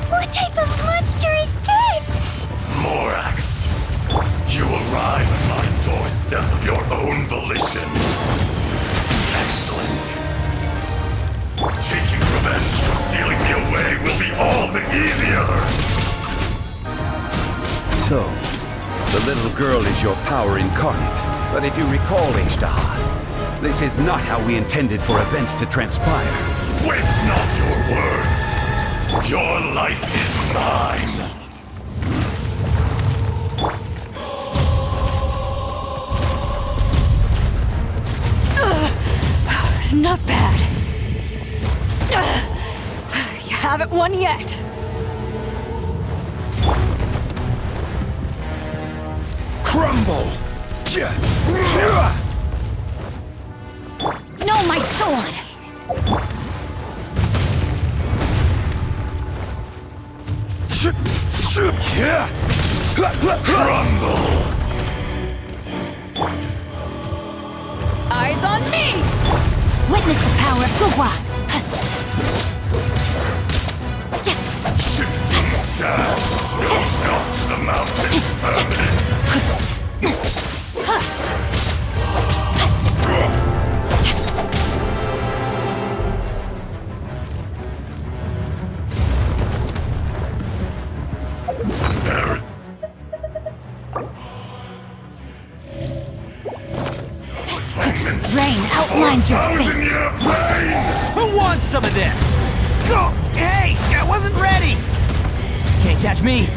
What type of monster is this? Morax, you arrive at my doorstep of your own volition. Excellent. Taking revenge for sealing me away will be all the easier. So, the little girl is your power incarnate. But if you recall, Ishtar, this is not how we intended for events to transpire. Waste not your words. Your life is mine. Not bad. You haven't won yet. Crumble! No, my sword! Crumble! Eyes on me! Witness the power of Gugwa! Shifting sands know not the mountain's permanence. Rain outlines your fate. Who wants some of this? Go! Hey! I wasn't ready! Can't catch me!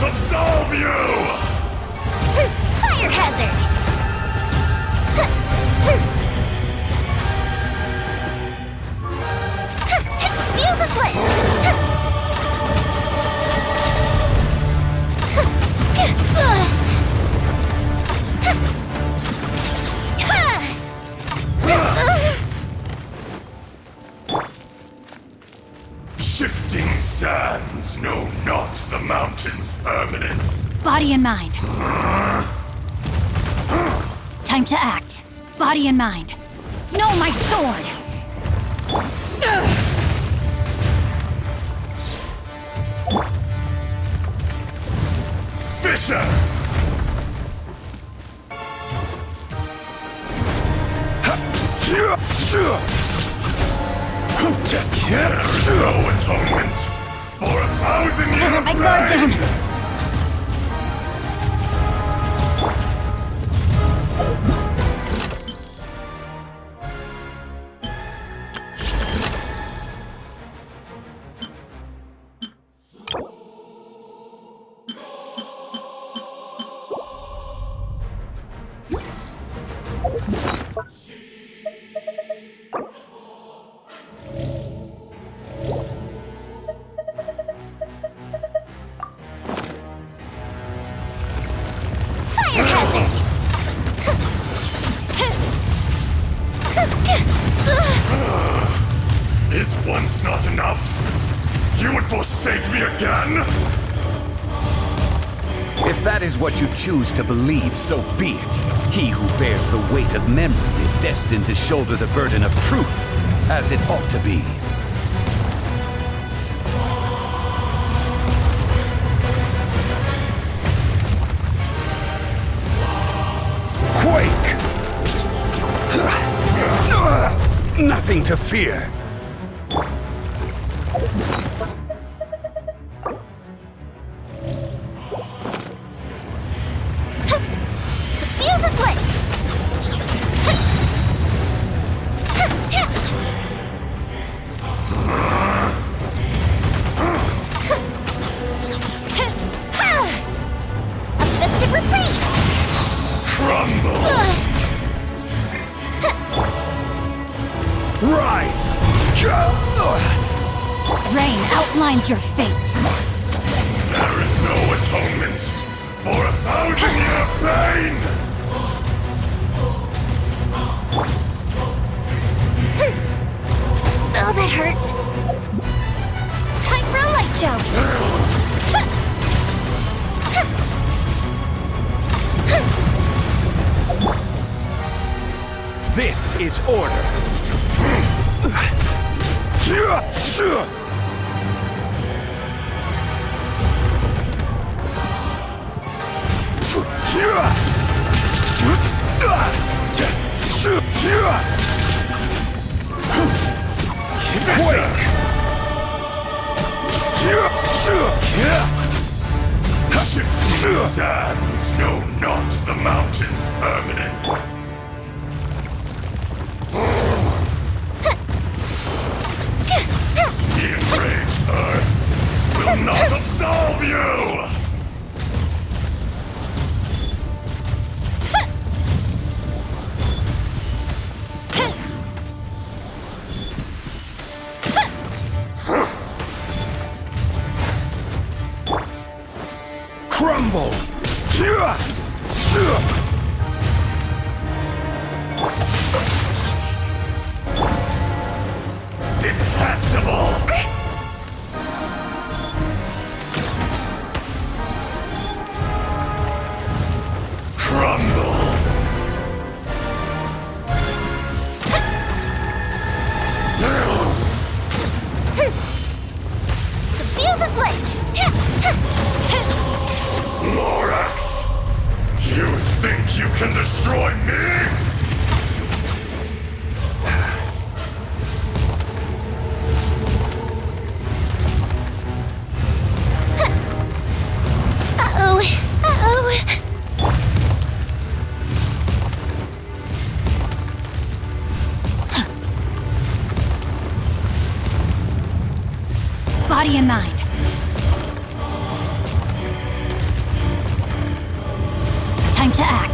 Absolve you! Fire hazard! Fuse is lit! Shifting sands know not the mountain's permanence. Body and mind. Time to act. Body and mind. No, my sword! Fisher! There is no atonement for 1,000 years. I let my guard down. once not enough? You would forsake me again? If that is what you choose to believe, so be it. He who bears the weight of memory is destined to shoulder the burden of truth, as it ought to be. Quake! Nothing to fear. Fuse is lit! A festive reprise! Crumble! Rise! Rain outlines your fate. There is no atonement for 1,000-year pain! Oh, that hurt. Time for a light show. This is order. Shifting sands know not the mountain's permanence. The enraged earth will not absolve you! Crumble! Detestable! Crumble! The fuse is lit! Morax! You think you can destroy me? Uh-oh. Uh-oh. Body and mind. Time to act.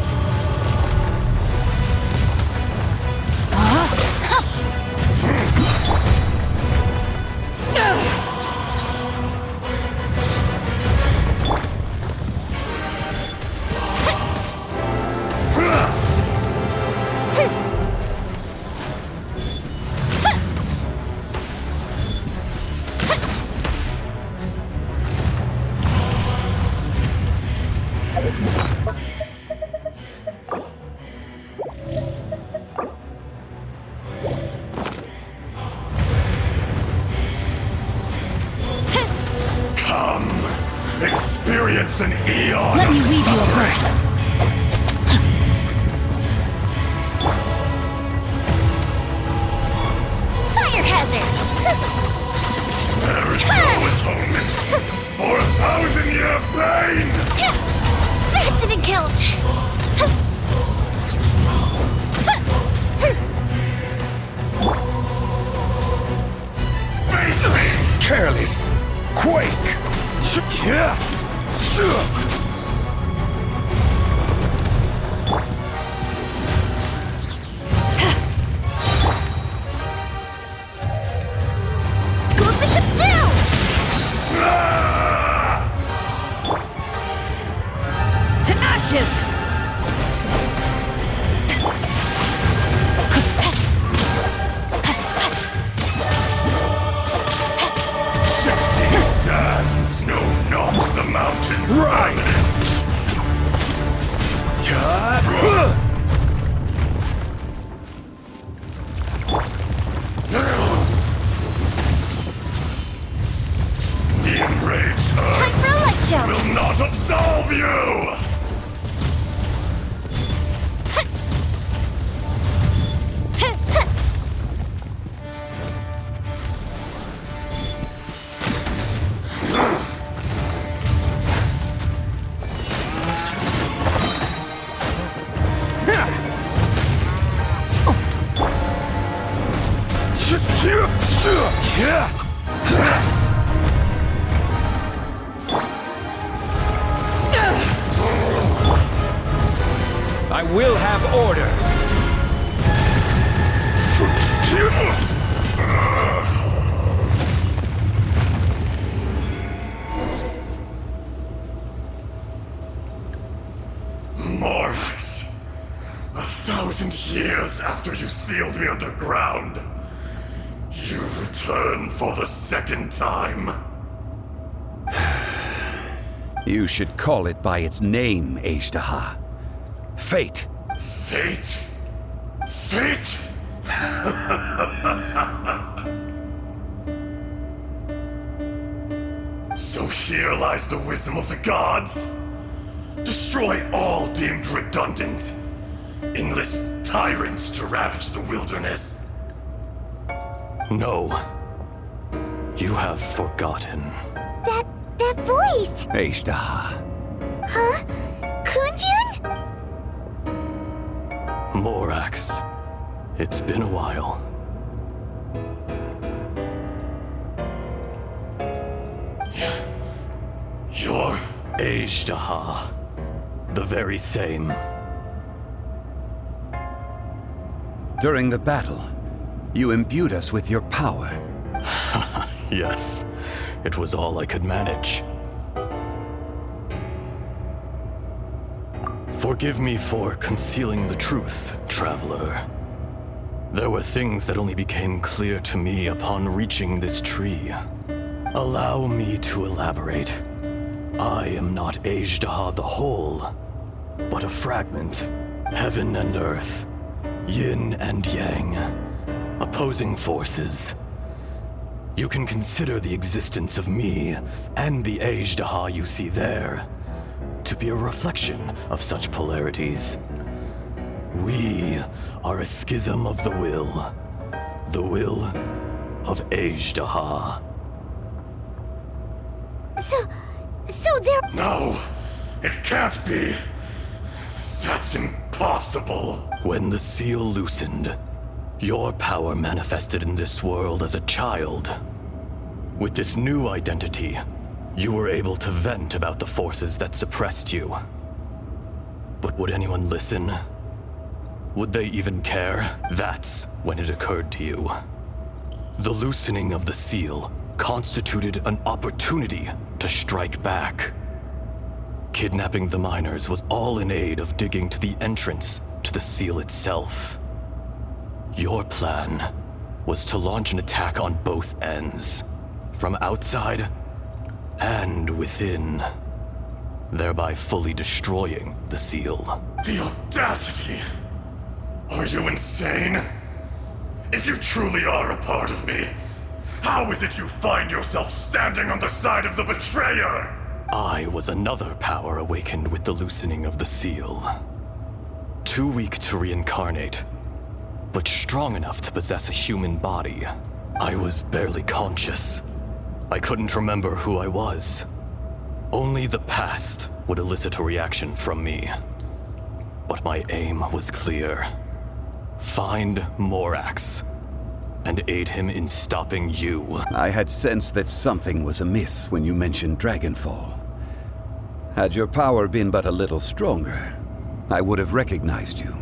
Come, experience an eon Let of me weave you a suffering. verse. Fire hazard! There is no atonement for 1,000-year pain! That didn't count! Face me! Careless! Quake! Go bishop down! To ashes! gods know not the mountain's Right. permanence. The enraged Time earth for a light show! will not absolve you! I will have order. Morax, 1,000 years after you sealed me underground, you return for the second time. You should call it by its name, Ajdaha. Fate. Fate? Fate? So here lies the wisdom of the gods. Destroy all deemed redundant. Enlist tyrants to ravage the wilderness. No. You have forgotten. That voice! Ajdaha. Huh? Kunjun? Morax. It's been a while. You're... Ajdaha. The very same. During the battle, you imbued us with your power. Yes. It was all I could manage. Forgive me for concealing the truth, traveler. There were things that only became clear to me upon reaching this tree. Allow me to elaborate. I am not Ajdaha the whole, but a fragment. Heaven and earth, yin and yang, opposing forces. You can consider the existence of me and the Ajdaha you see there to be a reflection of such polarities. We are a schism of the will of Ajdaha. So there... No! It can't be! That's impossible! When the seal loosened, your power manifested in this world as a child. With this new identity, you were able to vent about the forces that suppressed you. But would anyone listen? Would they even care? That's when it occurred to you. The loosening of the seal constituted an opportunity to strike back. Kidnapping the miners was all in aid of digging to the entrance to the seal itself. Your plan was to launch an attack on both ends, from outside and within, thereby fully destroying the seal. The audacity! Are you insane? If you truly are a part of me, how is it you find yourself standing on the side of the betrayer? I was another power awakened with the loosening of the seal. Too weak to reincarnate, but strong enough to possess a human body. I was barely conscious. I couldn't remember who I was. Only the past would elicit a reaction from me. But my aim was clear. Find Morax and aid him in stopping you. I had sensed that something was amiss when you mentioned Dragonfall. Had your power been but a little stronger, I would have recognized you.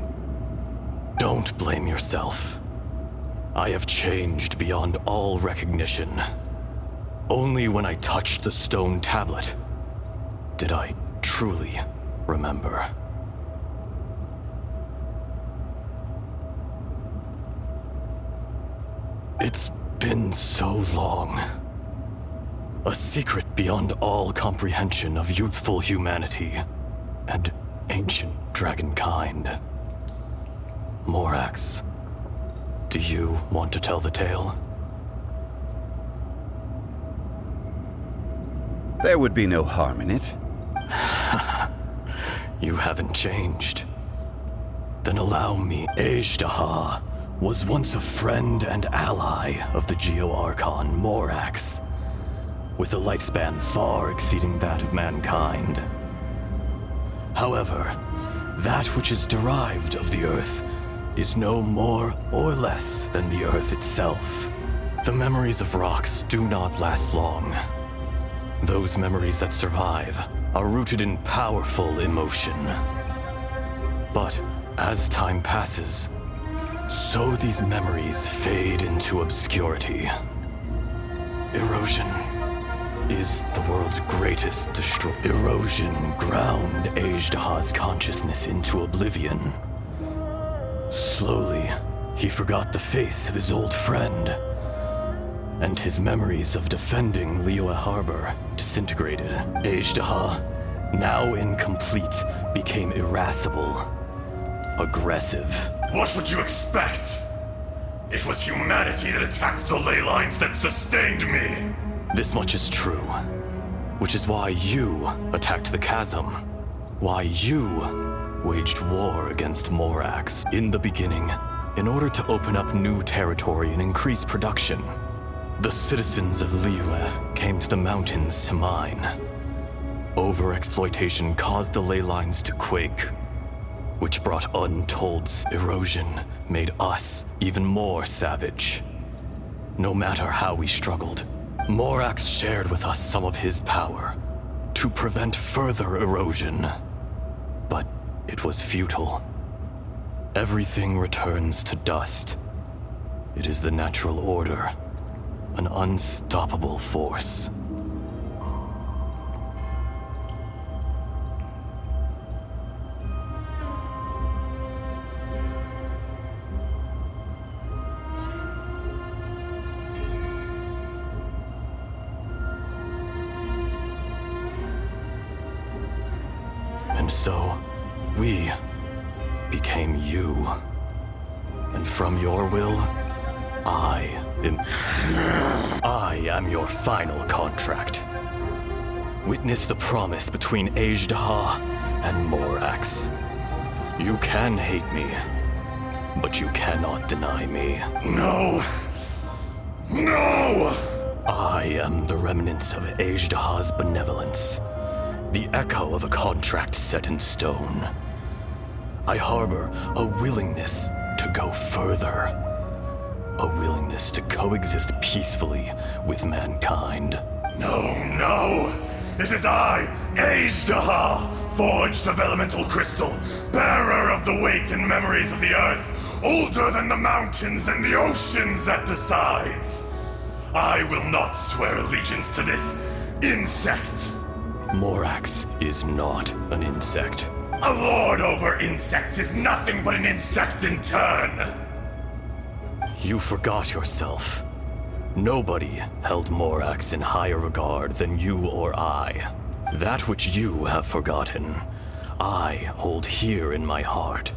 Don't blame yourself. I have changed beyond all recognition. Only when I touched the stone tablet did I truly remember. It's been so long. A secret beyond all comprehension of youthful humanity and ancient dragonkind. Morax, do you want to tell the tale? There would be no harm in it. You haven't changed. Then allow me. Ajdaha was once a friend and ally of the Geo-Archon Morax, with a lifespan far exceeding that of mankind. However, that which is derived of the Earth is no more or less than the Earth itself. The memories of rocks do not last long. Those memories that survive are rooted in powerful emotion. But as time passes, so these memories fade into obscurity. Erosion is the world's greatest destroyer. Erosion ground Ajdaha's consciousness into oblivion. Slowly, he forgot the face of his old friend, and his memories of defending Liyue Harbor disintegrated. Ajdaha, now incomplete, became irascible, aggressive. What would you expect? It was humanity that attacked the ley lines that sustained me. This much is true, which is why you attacked the chasm, why you waged war against Morax. In the beginning, in order to open up new territory and increase production, the citizens of Liyue came to the mountains to mine. Overexploitation caused the ley lines to quake, which brought untold erosion, made us even more savage. No matter how we struggled, Morax shared with us some of his power to prevent further erosion. But it was futile. Everything returns to dust. It is the natural order, an unstoppable force. And so, we became you. And from your will, I am your final contract. Witness the promise between Ajdaha and Morax. You can hate me, but you cannot deny me. No! No! I am the remnants of Ajdaha's benevolence, the echo of a contract set in stone. I harbor a willingness to go further, a willingness to coexist peacefully with mankind. No! It is I, Ajdaha, forged of elemental crystal, bearer of the weight and memories of the earth, older than the mountains and the oceans that decides. I will not swear allegiance to this insect. Morax is not an insect. A lord over insects is nothing but an insect in turn. You forgot yourself. Nobody held Morax in higher regard than you or I. That which you have forgotten, I hold here in my heart.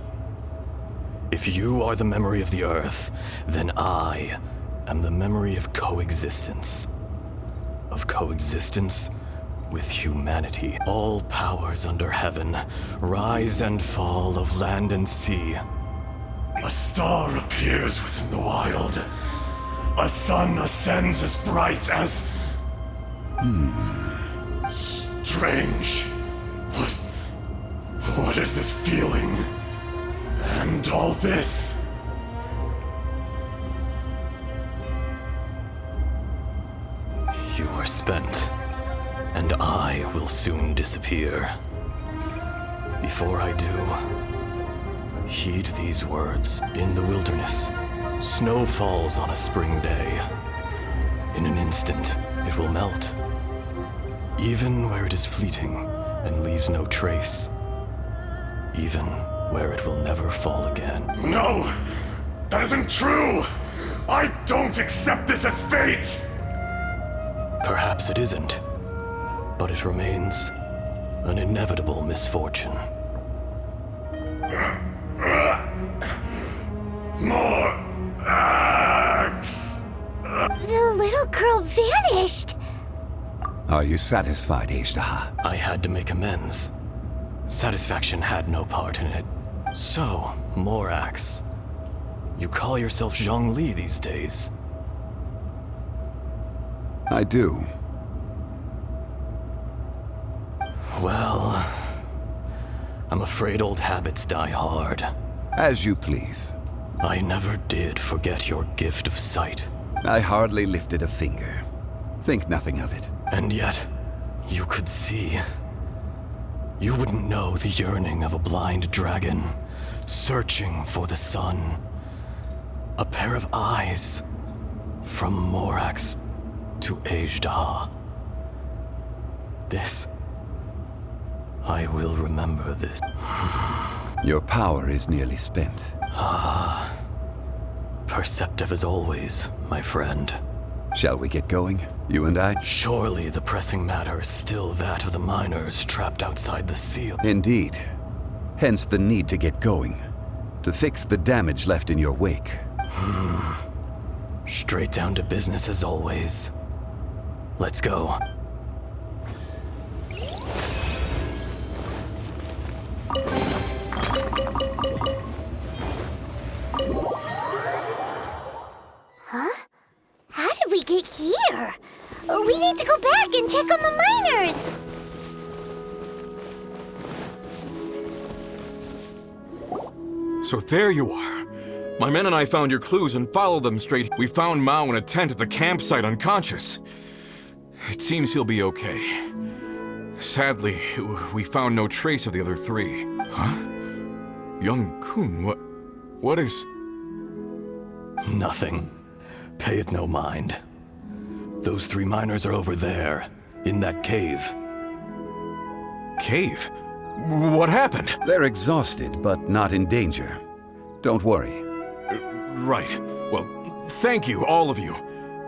If you are the memory of the earth, then I am the memory of coexistence. Of coexistence with humanity. All powers under heaven rise and fall of land and sea. A star appears within the wild. A sun ascends as bright as... Strange. What is this feeling? And all this? You are spent, and I will soon disappear. Before I do, heed these words. In the wilderness, snow falls on a spring day. In an instant, it will melt. Even where it is fleeting and leaves no trace. Even where it will never fall again. No! That isn't true! I don't accept this as fate! Perhaps it isn't, but it remains an inevitable misfortune. Morax! The little girl vanished! Are you satisfied, Ajdaha? I had to make amends. Satisfaction had no part in it. So, Morax, you call yourself Zhongli these days? I do. Well, I'm afraid old habits die hard. As you please. I never did forget your gift of sight. I hardly lifted a finger. Think nothing of it. And yet, you could see. You wouldn't know the yearning of a blind dragon, searching for the sun. A pair of eyes, from Morax to Ajdaha. This... I will remember this. Your power is nearly spent. Perceptive as always, my friend. Shall we get going, you and I? Surely the pressing matter is still that of the miners trapped outside the seal. Indeed. Hence the need to get going. To fix the damage left in your wake. Straight down to business as always. Let's go. Huh? How did we get here? We need to go back and check on the miners! So there you are. My men and I found your clues and followed them straight. We found Mao in a tent at the campsite unconscious. It seems he'll be okay. Sadly, we found no trace of the other three. Huh? Young Kun, what is... Nothing. Pay it no mind. Those three miners are over there, in that cave. Cave? What happened? They're exhausted, but not in danger. Don't worry. Right. Well, thank you, all of you.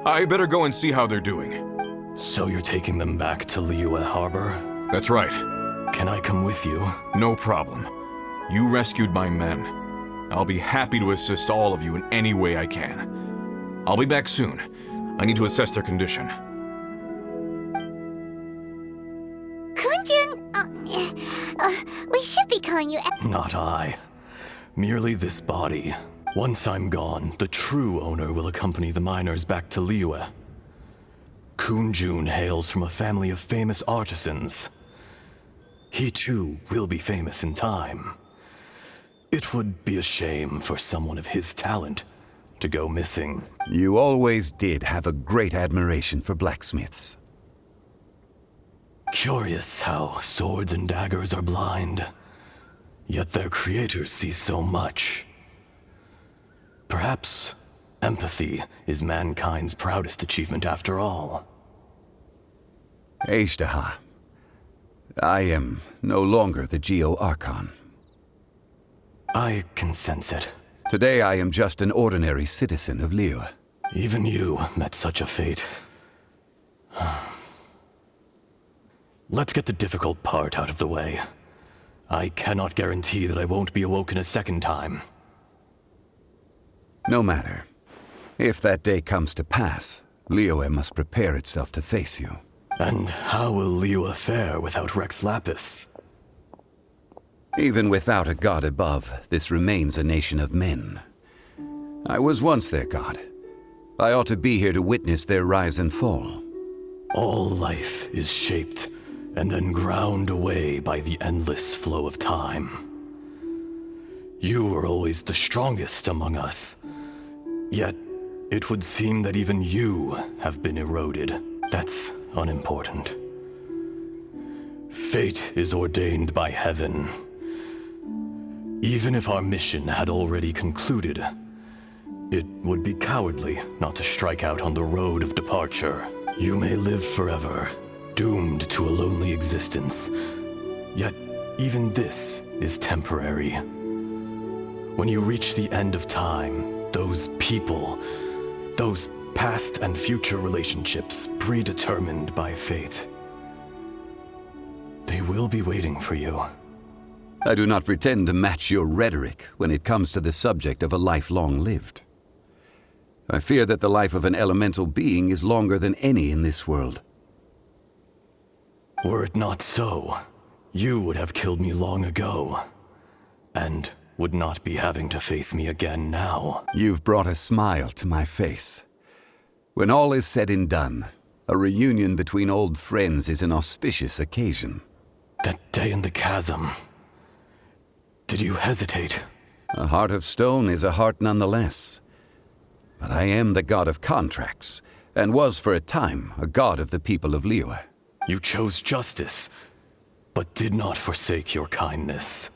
I better go and see how they're doing. So you're taking them back to Liyue Harbor? That's right. Can I come with you? No problem. You rescued my men. I'll be happy to assist all of you in any way I can. I'll be back soon. I need to assess their condition. Kunjun, we should be calling you... Not I. Merely this body. Once I'm gone, the true owner will accompany the miners back to Liyue. Kunjun hails from a family of famous artisans. He too will be famous in time. It would be a shame for someone of his talent to go missing. You always did have a great admiration for blacksmiths. Curious how swords and daggers are blind, yet their creators see so much. Perhaps empathy is mankind's proudest achievement after all. Ajdaha, I am no longer the Geo-Archon. I can sense it. Today I am just an ordinary citizen of Liyue. Even you met such a fate. Let's get the difficult part out of the way. I cannot guarantee that I won't be awoken a second time. No matter. If that day comes to pass, Liyue must prepare itself to face you. And how will Liyue fare without Rex Lapis? Even without a god above, this remains a nation of men. I was once their god. I ought to be here to witness their rise and fall. All life is shaped and then ground away by the endless flow of time. You were always the strongest among us. Yet, it would seem that even you have been eroded. That's unimportant. Fate is ordained by heaven. Even if our mission had already concluded, it would be cowardly not to strike out on the road of departure. You may live forever, doomed to a lonely existence. Yet, even this is temporary. When you reach the end of time, those people, those Past and future relationships predetermined by fate. They will be waiting for you. I do not pretend to match your rhetoric when it comes to the subject of a life long lived. I fear that the life of an elemental being is longer than any in this world. Were it not so, you would have killed me long ago, and would not be having to face me again now. You've brought a smile to my face. When all is said and done, a reunion between old friends is an auspicious occasion. That day in the chasm. Did you hesitate? A heart of stone is a heart nonetheless. But I am the god of contracts, and was for a time a god of the people of Liyue. You chose justice, but did not forsake your kindness.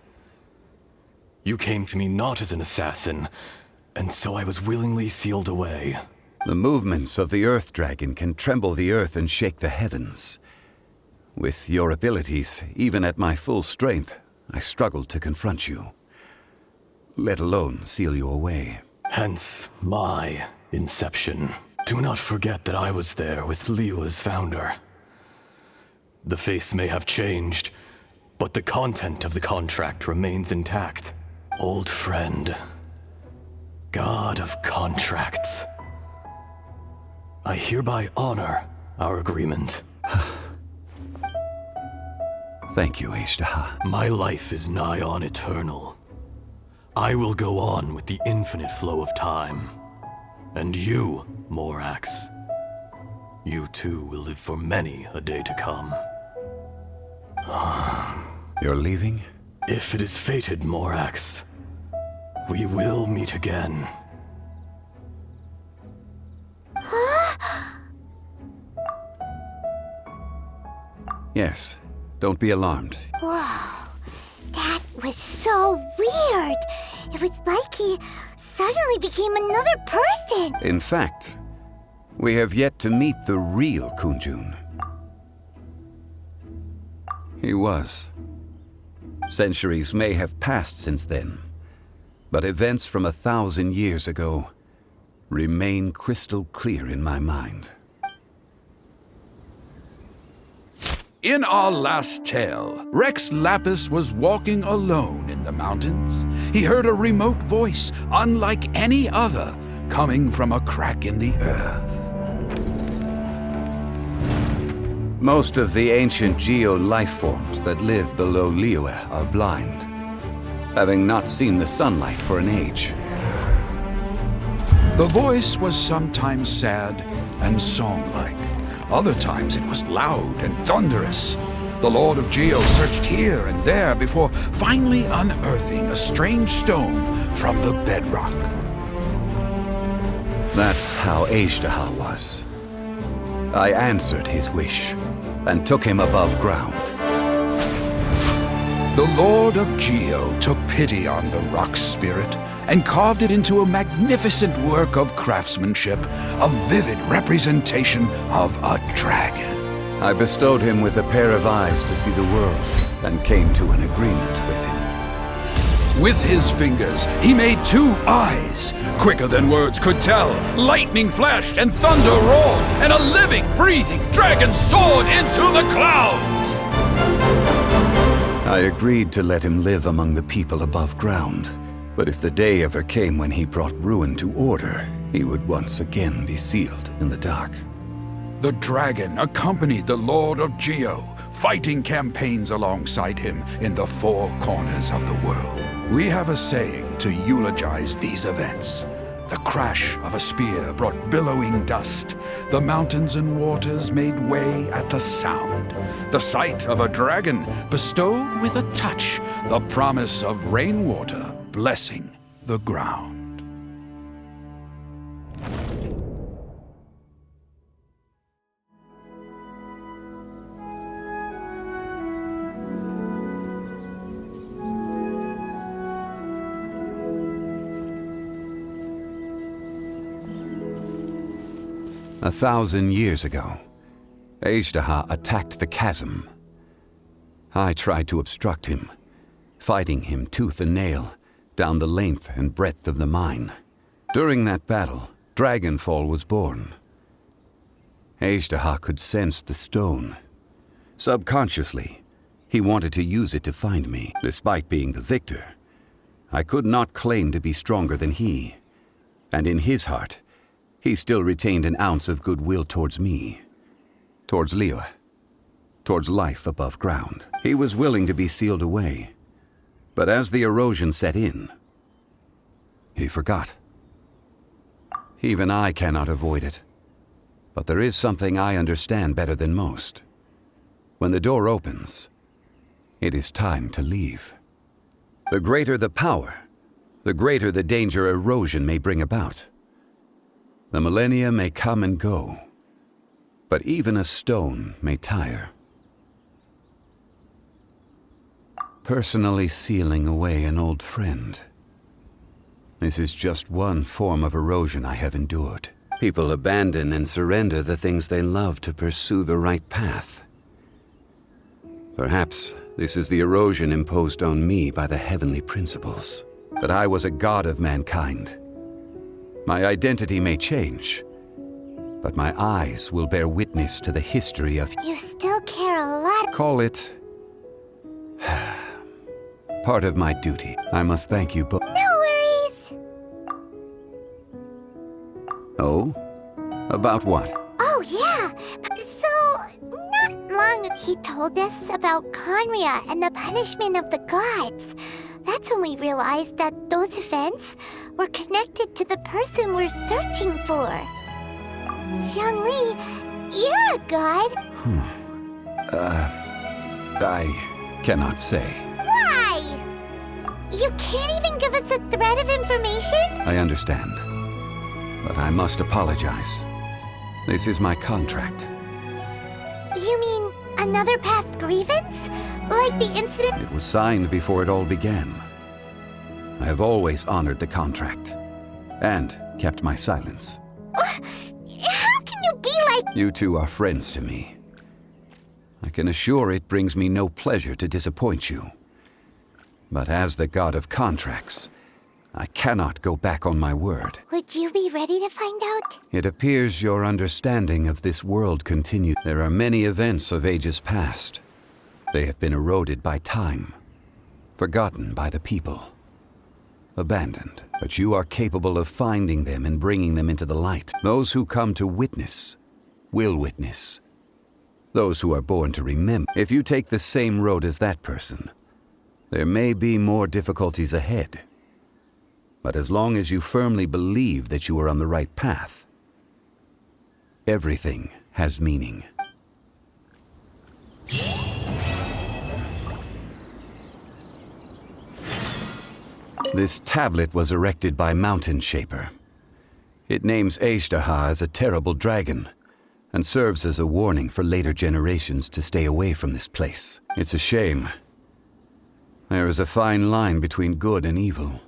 You came to me not as an assassin, and so I was willingly sealed away. The movements of the Earth Dragon can tremble the earth and shake the heavens. With your abilities, even at my full strength, I struggled to confront you, let alone seal you away. Hence my inception. Do not forget that I was there with Liyue's founder. The face may have changed, but the content of the contract remains intact. Old friend. God of contracts. I hereby honor our agreement. Thank you, Ashtaha. My life is nigh on eternal. I will go on with the infinite flow of time. And you, Morax, you too will live for many a day to come. You're leaving? If it is fated, Morax, we will meet again. Yes. Don't be alarmed. Whoa, that was so weird. It was like he suddenly became another person. In fact, we have yet to meet the real Kunjun. He was. Centuries may have passed since then, but events from 1,000 years ago remain crystal clear in my mind. In our last tale, Rex Lapis was walking alone in the mountains. He heard a remote voice, unlike any other, coming from a crack in the earth. Most of the ancient geo-life forms that live below Liyue are blind, having not seen the sunlight for an age. The voice was sometimes sad and song-like. Other times it was loud and thunderous. The Lord of Geo searched here and there before finally unearthing a strange stone from the bedrock. That's how Ashtaha was. I answered his wish and took him above ground. The Lord of Geo took pity on the rock spirit and carved it into a magnificent work of craftsmanship, a vivid representation of a dragon. I bestowed him with a pair of eyes to see the world and came to an agreement with him. With his fingers, he made 2 eyes, quicker than words could tell. Lightning flashed and thunder roared, and a living, breathing dragon soared into the clouds. I agreed to let him live among the people above ground. But if the day ever came when he brought ruin to order, he would once again be sealed in the dark. The dragon accompanied the Lord of Geo, fighting campaigns alongside him in the 4 corners of the world. We have a saying to eulogize these events. The crash of a spear brought billowing dust. The mountains and waters made way at the sound. The sight of a dragon bestowed with a touch the promise of rainwater blessing the ground. A 1,000 years ago, Ashtaha attacked the chasm. I tried to obstruct him, fighting him tooth and nail down the length and breadth of the mine. During that battle, Dragonfall was born. Azhdaha could sense the stone. Subconsciously, he wanted to use it to find me. Despite being the victor, I could not claim to be stronger than he. And in his heart, he still retained an ounce of goodwill towards me, towards Liyue, towards life above ground. He was willing to be sealed away. But as the erosion set in, he forgot. Even I cannot avoid it. But there is something I understand better than most. When the door opens, it is time to leave. The greater the power, the greater the danger erosion may bring about. The millennia may come and go, but even a stone may tire. Personally sealing away an old friend. This is just one form of erosion I have endured. People abandon and surrender the things they love to pursue the right path. Perhaps this is the erosion imposed on me by the heavenly principles, that I was a god of mankind. My identity may change, but my eyes will bear witness to the history of... You still care a lot. Call it... part of my duty. I must thank you both. No worries. Oh? About what? Oh, yeah. So, not long ago, he told us about Conria and the punishment of the gods. That's when we realized that those events were connected to the person we're searching for. Zhongli, you're a god. I cannot say. Why? You can't even give us a thread of information? I understand. But I must apologize. This is my contract. You mean another past grievance? Like the incident? It was signed before it all began. I have always honored the contract. And kept my silence. How can you be like... You two are friends to me. I can assure it brings me no pleasure to disappoint you. But as the god of contracts, I cannot go back on my word. Would you be ready to find out? It appears your understanding of this world continues. There are many events of ages past. They have been eroded by time, forgotten by the people, abandoned. But you are capable of finding them and bringing them into the light. Those who come to witness will witness. Those who are born to remember. If you take the same road as that person, there may be more difficulties ahead. But as long as you firmly believe that you are on the right path, everything has meaning. This tablet was erected by Mountain Shaper. It names Azhdaha as a terrible dragon, and serves as a warning for later generations to stay away from this place. It's a shame. There is a fine line between good and evil.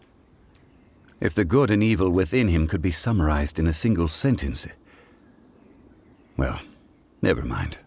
If the good and evil within him could be summarized in a single sentence... Well, never mind.